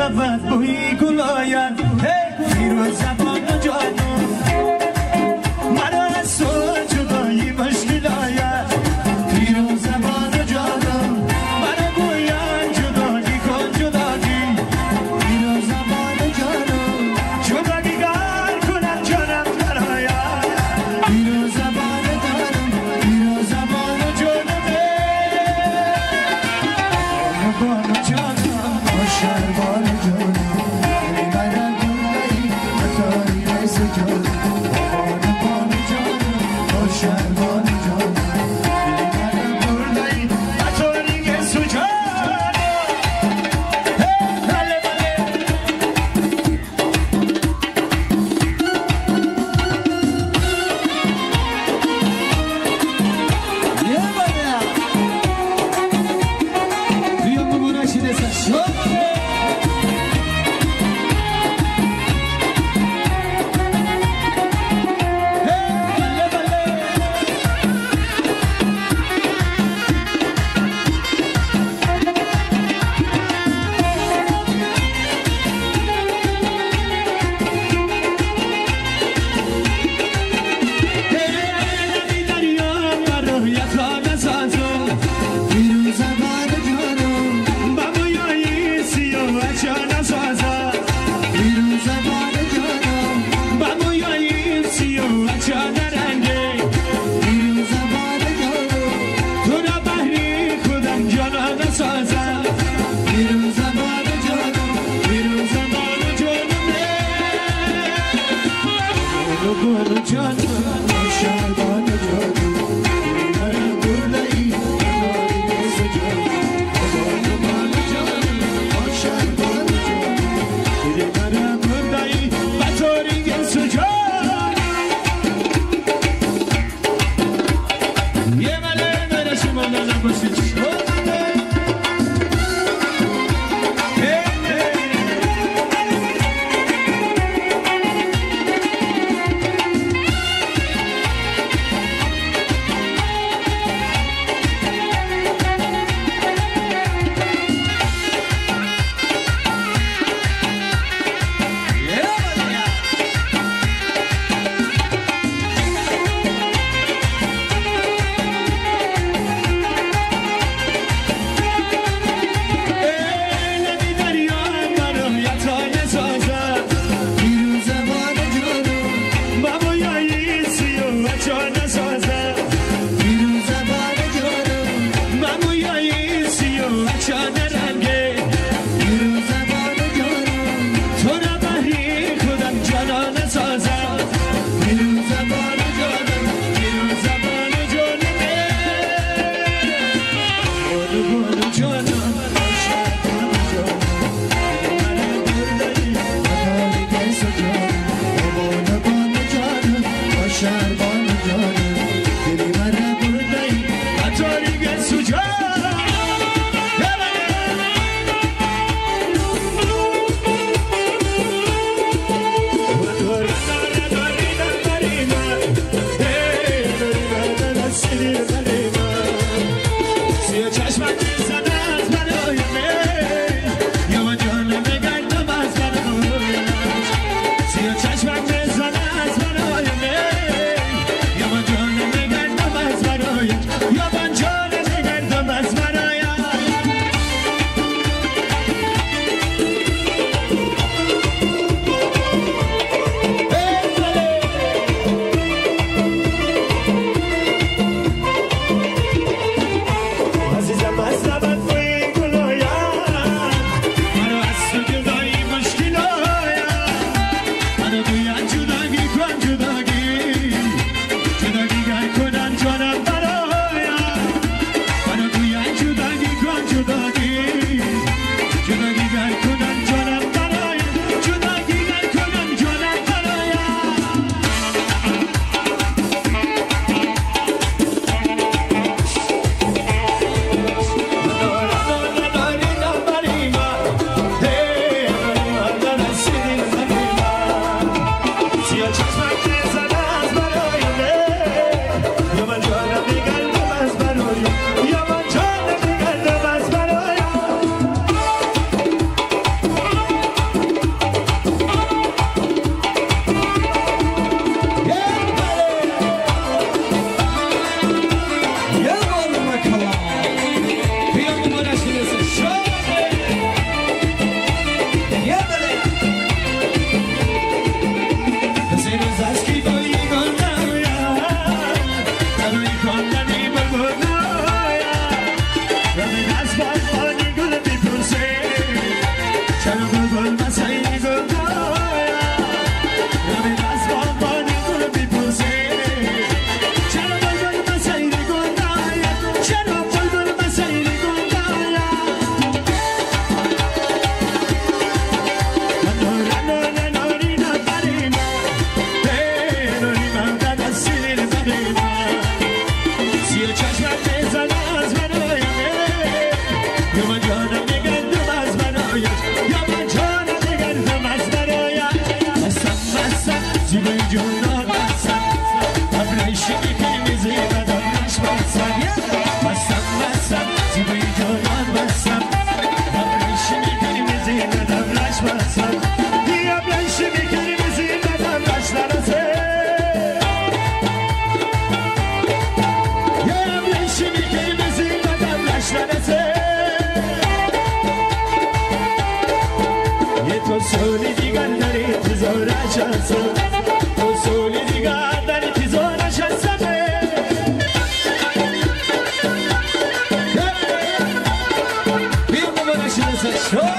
زبان بوی گلایم فیروز زبان جانم مرا از تو جدایی مشکل آید فیروز زبان جانم مرا گویم جدایی کن جدایی فیروز زبان جانم جدایی گر کنم جانم براید فیروز زبان جانم فیروز زبان جانم بانو جانم شربان جانم مرا گویم اتاری رئیس جانم بانو جانم شربان جانم عزیزم از لبت به جانان بستم ابریشمی کلمزی ندم لش بستم دی ابریشمی کلمزی ندم لش نرسه یا ابریشمی کلمزی ندم لش نرسه یه تو سولی دیگر در انتظارش هستم تو سولی دیگر در انتظارش هستم بیم مبارک شده